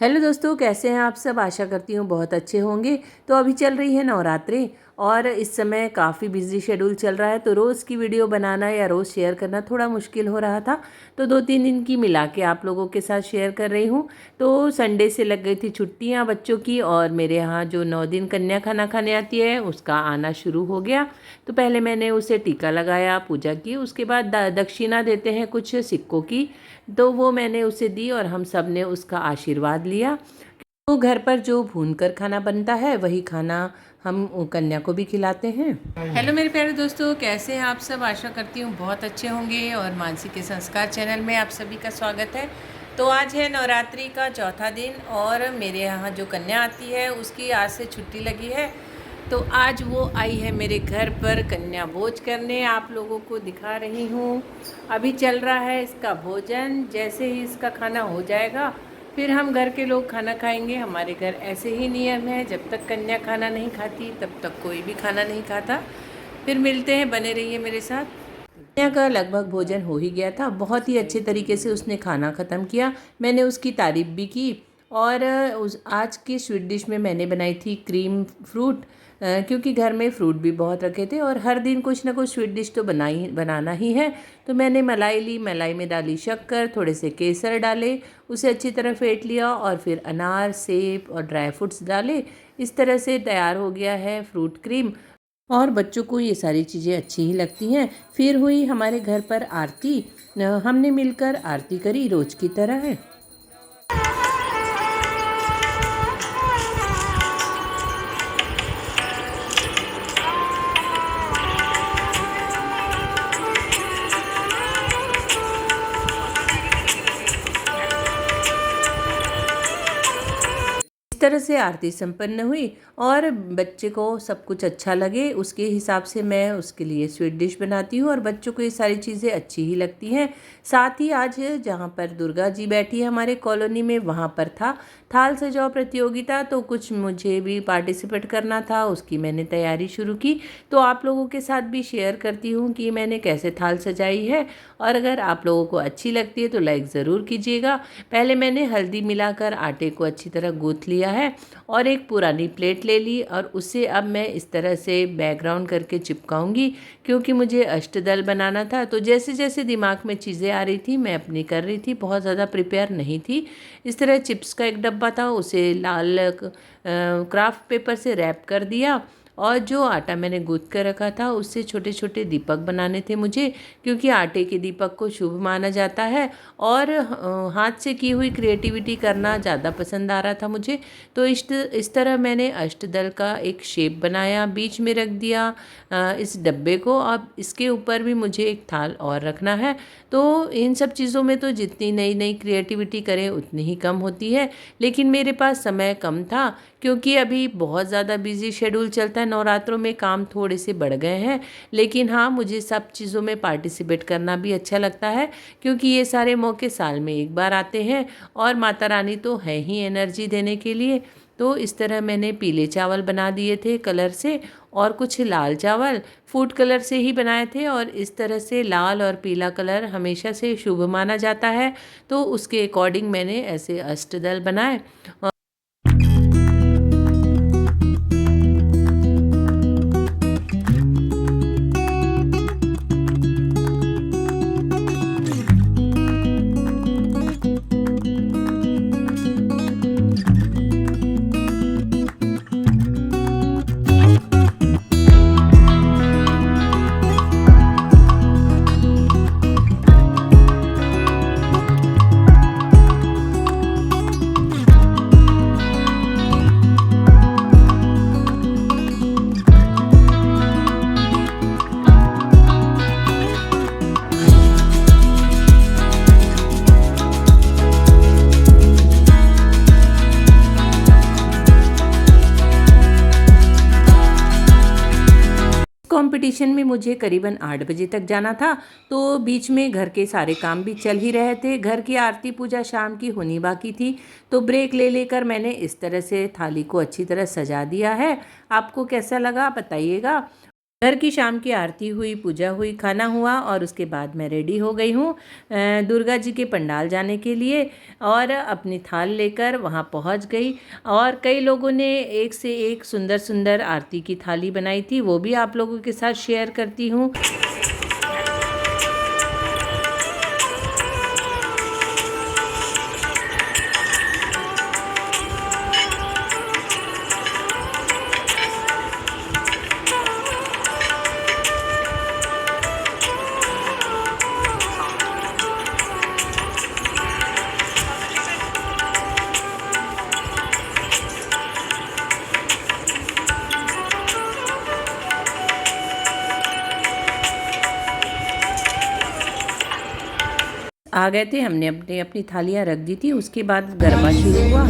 Hello दोस्तों, कैसे हैं आप सब। आशा करती हूँ बहुत अच्छे होंगे। तो अभी चल रही है नवरात्रि और इस समय काफ़ी बिजी शेड्यूल चल रहा है, तो रोज़ की वीडियो बनाना या रोज़ शेयर करना थोड़ा मुश्किल हो रहा था। तो 2-3 दिन की मिला के आप लोगों के साथ शेयर कर रही हूँ। तो संडे से लग गई थी छुट्टियाँ बच्चों की, और मेरे यहाँ जो 9 दिन कन्या खाना खाने आती है उसका आना शुरू हो गया। तो पहले मैंने उसे टीका लगाया, पूजा की, उसके बाद दक्षिणा देते हैं कुछ सिक्कों की, तो वो मैंने उसे दी और हम सब ने उसका आशीर्वाद लिया। तो घर पर जो भूनकर खाना बनता है वही खाना हम कन्या को भी खिलाते हैं। हेलो मेरे प्यारे दोस्तों, कैसे हैं आप सब। आशा करती हूँ बहुत अच्छे होंगे, और मानसी के संस्कार चैनल में आप सभी का स्वागत है। तो आज है नवरात्रि का चौथा दिन, और मेरे यहाँ जो कन्या आती है उसकी आज से छुट्टी लगी है। तो आज वो आई है मेरे घर पर कन्या भोज करने। आप लोगों को दिखा रही हूँ। अभी चल रहा है इसका भोजन। जैसे ही इसका खाना हो जाएगा फिर हम घर के लोग खाना खाएंगे। हमारे घर ऐसे ही नियम है, जब तक कन्या खाना नहीं खाती तब तक कोई भी खाना नहीं खाता। फिर मिलते हैं, बने रहिए मेरे साथ। कन्या का लगभग भोजन हो ही गया था, बहुत ही अच्छे तरीके से उसने खाना ख़त्म किया। मैंने उसकी तारीफ़ भी की। और उस आज की स्वीट डिश में मैंने बनाई थी क्रीम फ्रूट, क्योंकि घर में फ्रूट भी बहुत रखे थे और हर दिन कुछ ना कुछ स्वीट डिश तो बनाना ही है। तो मैंने मलाई ली, मलाई में डाली शक्कर, थोड़े से केसर डाले, उसे अच्छी तरह फेंट लिया, और फिर अनार, सेब और ड्राई फ्रूट्स डाले। इस तरह से तैयार हो गया है फ्रूट क्रीम। और बच्चों को ये सारी चीज़ें अच्छी ही लगती हैं। फिर हुई हमारे घर पर आरती। हमने मिलकर आरती करी रोज़ की तरह है। इस तरह से आरती संपन्न हुई, और बच्चे को सब कुछ अच्छा लगे उसके हिसाब से मैं उसके लिए स्वीट डिश बनाती हूँ, और बच्चों को ये सारी चीज़ें अच्छी ही लगती हैं। साथ ही आज जहाँ पर दुर्गा जी बैठी है हमारे कॉलोनी में, वहाँ पर था थाल सजाओ प्रतियोगिता। तो कुछ मुझे भी पार्टिसिपेट करना था, उसकी मैंने तैयारी शुरू की। तो आप लोगों के साथ भी शेयर करती हूँ कि मैंने कैसे थाल सजाई है, और अगर आप लोगों को अच्छी लगती है तो लाइक ज़रूर कीजिएगा। पहले मैंने हल्दी मिलाकर आटे को अच्छी तरह गूँथ लिया है, और एक पुरानी प्लेट ले ली, और उसे अब मैं इस तरह से बैकग्राउंड करके चिपकाऊंगी, क्योंकि मुझे अष्टदल बनाना था। तो जैसे जैसे दिमाग में चीज़ें आ रही थी मैं अपनी कर रही थी, बहुत ज़्यादा प्रिपेयर नहीं थी। इस तरह चिप्स का एक डब्बा था, उसे लाल क्राफ्ट पेपर से रैप कर दिया, और जो आटा मैंने गूँथ कर रखा था उससे छोटे छोटे दीपक बनाने थे मुझे, क्योंकि आटे के दीपक को शुभ माना जाता है, और हाथ से की हुई क्रिएटिविटी करना ज़्यादा पसंद आ रहा था मुझे। तो इस तरह मैंने अष्टदल का एक शेप बनाया, बीच में रख दिया इस डब्बे को। अब इसके ऊपर भी मुझे एक थाल और रखना है। तो इन सब चीज़ों में तो जितनी नई नई क्रिएटिविटी करें उतनी ही कम होती है, लेकिन मेरे पास समय कम था, क्योंकि अभी बहुत ज़्यादा बिजी शेड्यूल चलता है। नवरात्रों में काम थोड़े से बढ़ गए हैं, लेकिन हाँ, मुझे सब चीज़ों में पार्टिसिपेट करना भी अच्छा लगता है, क्योंकि ये सारे मौके साल में एक बार आते हैं, और माता रानी तो है ही एनर्जी देने के लिए। तो इस तरह मैंने पीले चावल बना दिए थे कलर से, और कुछ लाल चावल फूड कलर से ही बनाए थे, और इस तरह से लाल और पीला कलर हमेशा से शुभ माना जाता है। तो उसके अकॉर्डिंग मैंने ऐसे अष्टदल बनाए। कंपटीशन में मुझे करीबन 8 बजे तक जाना था। तो बीच में घर के सारे काम भी चल ही रहे थे। घर की आरती पूजा शाम की होनी बाकी थी, तो ब्रेक ले लेकर मैंने इस तरह से थाली को अच्छी तरह सजा दिया है। आपको कैसा लगा बताइएगा। घर की शाम की आरती हुई, पूजा हुई, खाना हुआ और उसके बाद मैं रेडी हो गई हूँ दुर्गा जी के पंडाल जाने के लिए और अपनी थाल लेकर वहाँ पहुँच गई। और कई लोगों ने एक से एक सुंदर सुंदर आरती की थाली बनाई थी, वो भी आप लोगों के साथ शेयर करती हूँ। आ गए थे, हमने अपनी अपनी थालियाँ रख दी थी, उसके बाद गरबा शुरू हुआ।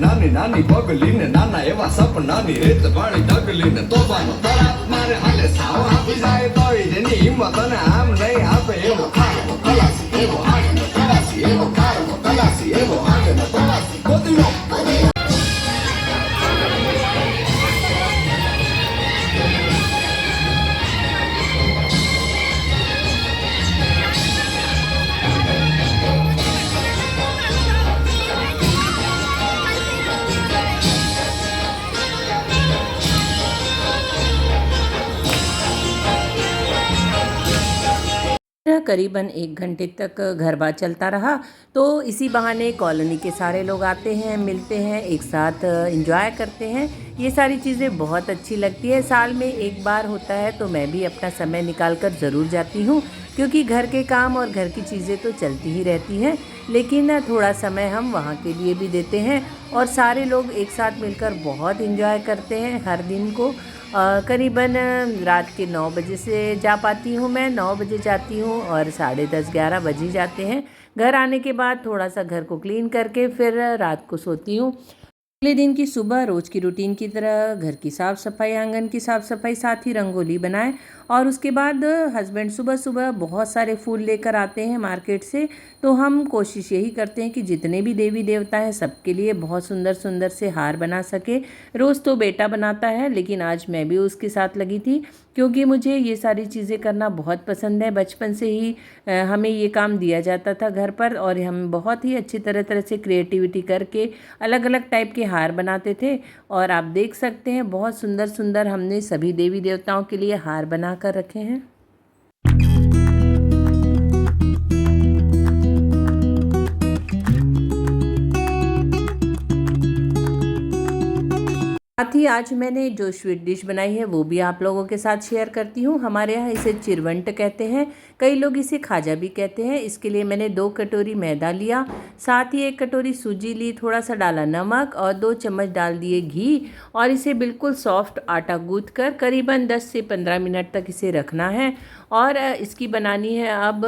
નાની નાની પગલીને નાના એવા સપનાની રેત વાળી ડગલીને તોબાનો તરાપ મારે હાલે સાવ આપી જાય તોય જેની હિંમત અને આમ નહીં આપે એવો ખારવો ખલાસી એવો આગનો ખલાસી એવો ખારવો ખલાસી એવો આગનો ખલાસી ગોતીનો करीबन 1 घंटे तक गरबा चलता रहा। तो इसी बहाने कॉलोनी के सारे लोग आते हैं, मिलते हैं, एक साथ एंजॉय करते हैं। ये सारी चीज़ें बहुत अच्छी लगती है। साल में एक बार होता है तो मैं भी अपना समय निकाल कर ज़रूर जाती हूँ, क्योंकि घर के काम और घर की चीज़ें तो चलती ही रहती हैं, लेकिन थोड़ा समय हम वहाँ के लिए भी देते हैं और सारे लोग एक साथ मिलकर बहुत एंजॉय करते हैं हर दिन को। करीबन रात के 9 बजे से जा पाती हूँ, मैं 9 बजे जाती हूँ और 10:30-11 बज ही जाते हैं। घर आने के बाद थोड़ा सा घर को क्लीन करके फिर रात को सोती हूँ। अगले दिन की सुबह रोज़ की रूटीन की तरह घर की साफ़ सफाई, आंगन की साफ़ सफाई, साथ ही रंगोली बनाएं। और उसके बाद हस्बैंड सुबह सुबह बहुत सारे फूल लेकर आते हैं मार्केट से, तो हम कोशिश यही करते हैं कि जितने भी देवी देवता हैं सबके लिए बहुत सुंदर सुंदर से हार बना सके। रोज़ तो बेटा बनाता है, लेकिन आज मैं भी उसके साथ लगी थी, क्योंकि मुझे ये सारी चीज़ें करना बहुत पसंद है। बचपन से ही हमें ये काम दिया जाता था घर पर, और हम बहुत ही अच्छी तरह तरह से क्रिएटिविटी करके अलग अलग टाइप के हार बनाते थे। और आप देख सकते हैं बहुत सुंदर सुंदर हमने सभी देवी देवताओं के लिए हार बना कर रखे हैं। साथ ही आज मैंने जो स्वीट डिश बनाई है वो भी आप लोगों के साथ शेयर करती हूँ। हमारे यहाँ इसे चिरवंट कहते हैं, कई लोग इसे खाजा भी कहते हैं। इसके लिए मैंने 2 कटोरी मैदा लिया, साथ ही 1 कटोरी सूजी ली, थोड़ा सा डाला नमक और 2 चम्मच डाल दिए घी, और इसे बिल्कुल सॉफ्ट आटा गूँथ कर करीबन 10 से 15 मिनट तक इसे रखना है। और इसकी बनानी है अब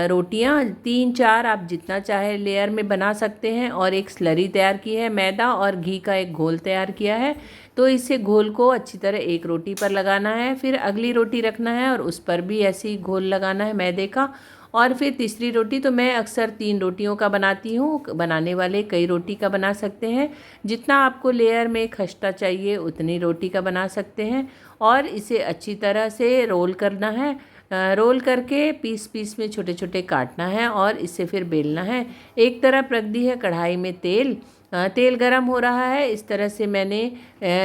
रोटियां 3-4 आप जितना चाहे लेयर में बना सकते हैं। और एक स्लरी तैयार की है, मैदा और घी का एक घोल तैयार किया है। तो इसे घोल को अच्छी तरह एक रोटी पर लगाना है, फिर अगली रोटी रखना है और उस पर भी ऐसे ही घोल लगाना है मैदे का, और फिर तीसरी रोटी। तो मैं अक्सर 3 रोटियों का बनाती हूँ, बनाने वाले कई रोटी का बना सकते हैं। जितना आपको लेयर में खस्ता चाहिए उतनी रोटी का बना सकते हैं। और इसे अच्छी तरह से रोल करना है, रोल करके पीस पीस में छोटे छोटे काटना है और इसे फिर बेलना है। एक तरफ रख दी है कढ़ाई में तेल, तेल गरम हो रहा है। इस तरह से मैंने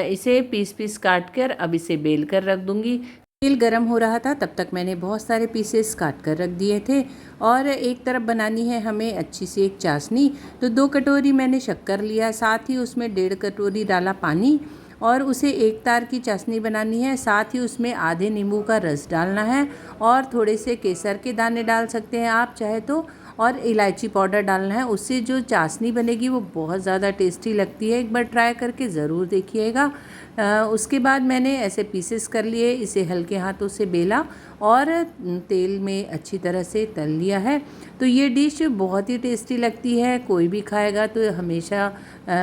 इसे पीस पीस काट कर अब इसे बेल कर रख दूंगी। तेल गरम हो रहा था तब तक मैंने बहुत सारे पीसेस काट कर रख दिए थे। और एक तरफ बनानी है हमें अच्छी सी एक चाशनी, तो 2 कटोरी मैंने शक्कर लिया, साथ ही उसमें 1.5 कटोरी डाला पानी, और उसे एक तार की चाशनी बनानी है। साथ ही उसमें आधे नींबू का रस डालना है और थोड़े से केसर के दाने डाल सकते हैं आप चाहे तो। और इलायची पाउडर डालना है। उससे जो चाशनी बनेगी वो बहुत ज़्यादा टेस्टी लगती है। एक बार ट्राई करके ज़रूर देखिएगा। उसके बाद मैंने ऐसे पीसेस कर लिए, इसे हल्के हाथों से बेला और तेल में अच्छी तरह से तल लिया है। तो ये डिश बहुत ही टेस्टी लगती है, कोई भी खाएगा तो हमेशा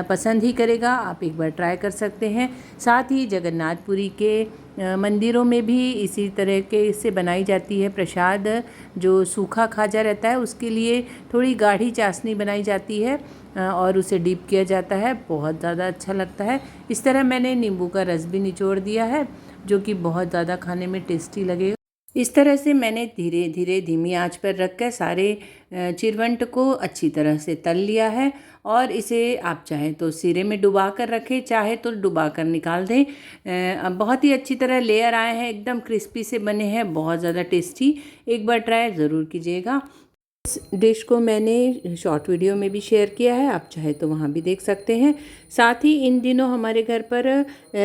पसंद ही करेगा। आप एक बार ट्राई कर सकते हैं। साथ ही जगन्नाथपुरी के मंदिरों में भी इसी तरह के से बनाई जाती है प्रसाद। जो सूखा खाजा रहता है उसके लिए थोड़ी गाढ़ी चाशनी बनाई जाती है और उसे डीप किया जाता है, बहुत ज़्यादा अच्छा लगता है। इस तरह मैंने नींबू का रस भी निचोड़ दिया है जो कि बहुत ज़्यादा खाने में टेस्टी लगेगा। इस तरह से मैंने धीरे धीरे धीमी आंच पर रखकर सारे चिरवंट को अच्छी तरह से तल लिया है और इसे आप चाहें तो सिरे में डुबा कर रखें, चाहे तो डुबा कर निकाल दें। अब बहुत ही अच्छी तरह लेयर आए हैं, एकदम क्रिस्पी से बने हैं, बहुत ज़्यादा टेस्टी। एक बार ट्राई ज़रूर कीजिएगा। इस डिश को मैंने शॉर्ट वीडियो में भी शेयर किया है, आप चाहे तो वहाँ भी देख सकते हैं। साथ ही इन दिनों हमारे घर पर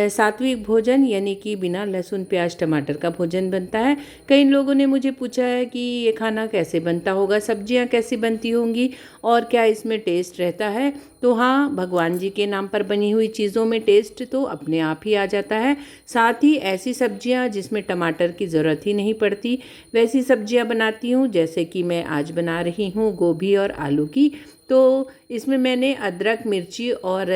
सात्विक भोजन यानी कि बिना लहसुन प्याज टमाटर का भोजन बनता है। कई लोगों ने मुझे पूछा है कि ये खाना कैसे बनता होगा, सब्जियां कैसी बनती होंगी और क्या इसमें टेस्ट रहता है। तो हाँ, भगवान जी के नाम पर बनी हुई चीज़ों में टेस्ट तो अपने आप ही आ जाता है। साथ ही ऐसी सब्जियां जिसमें टमाटर की ज़रूरत ही नहीं पड़ती वैसी सब्जियां बनाती हूँ, जैसे कि मैं आज बना रही हूँ गोभी और आलू की। तो इसमें मैंने अदरक, मिर्ची और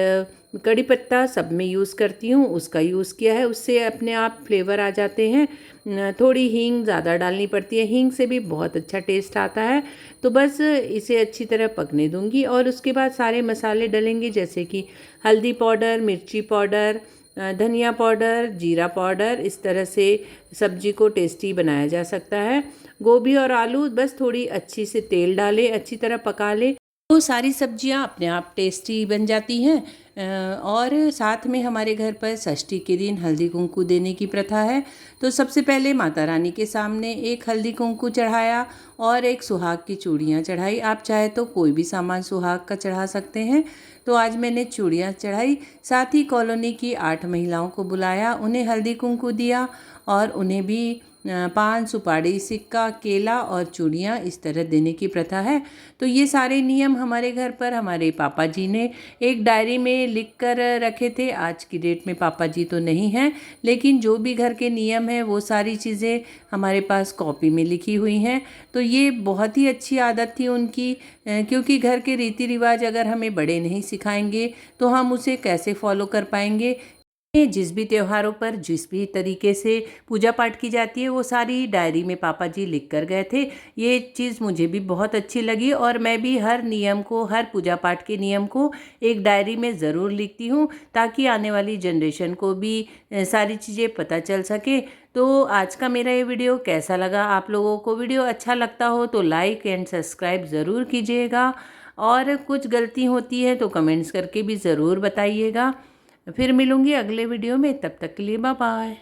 कड़ी पत्ता सब में यूज़ करती हूँ, उसका यूज़ किया है। उससे अपने आप फ्लेवर आ जाते हैं। थोड़ी हींग ज़्यादा डालनी पड़ती है, हींग से भी बहुत अच्छा टेस्ट आता है। तो बस इसे अच्छी तरह पकने दूंगी और उसके बाद सारे मसाले डलेंगे, जैसे कि हल्दी पाउडर, मिर्ची पाउडर, धनिया पाउडर, जीरा पाउडर। इस तरह से सब्जी को टेस्टी बनाया जा सकता है। गोभी और आलू बस थोड़ी अच्छी से तेल डालें, अच्छी तरह पका लें तो सारी सब्जियां अपने आप टेस्टी बन जाती हैं। और साथ में हमारे घर पर षष्ठी के दिन हल्दी कुंकू देने की प्रथा है। तो सबसे पहले माता रानी के सामने एक हल्दी कुंकू चढ़ाया और एक सुहाग की चूड़ियाँ चढ़ाई। आप चाहे तो कोई भी सामान सुहाग का चढ़ा सकते हैं। तो आज मैंने चूड़ियाँ चढ़ाई। साथ ही कॉलोनी की 8 महिलाओं को बुलाया, उन्हें हल्दी कुंकू दिया और उन्हें भी पान, सुपारी, सिक्का, केला और चूड़ियाँ इस तरह देने की प्रथा है। तो ये सारे नियम हमारे घर पर हमारे पापा जी ने एक डायरी में लिख कर रखे थे। आज की डेट में पापा जी तो नहीं हैं, लेकिन जो भी घर के नियम हैं वो सारी चीज़ें हमारे पास कॉपी में लिखी हुई हैं। तो ये बहुत ही अच्छी आदत थी उनकी, क्योंकि घर के रीति रिवाज अगर हमें बड़े नहीं सिखाएंगे तो हम उसे कैसे फॉलो कर पाएंगे। जिस भी त्योहारों पर जिस भी तरीके से पूजा पाठ की जाती है वो सारी डायरी में पापा जी लिख कर गए थे। ये चीज़ मुझे भी बहुत अच्छी लगी और मैं भी हर नियम को, हर पूजा पाठ के नियम को एक डायरी में ज़रूर लिखती हूँ, ताकि आने वाली जनरेशन को भी सारी चीज़ें पता चल सके। तो आज का मेरा ये वीडियो कैसा लगा आप लोगों को? वीडियो अच्छा लगता हो तो लाइक एंड सब्सक्राइब ज़रूर कीजिएगा और कुछ गलती होती है तो कमेंट्स करके भी ज़रूर बताइएगा। फिर मिलूँगी अगले वीडियो में, तब तक के लिए बाय बाय।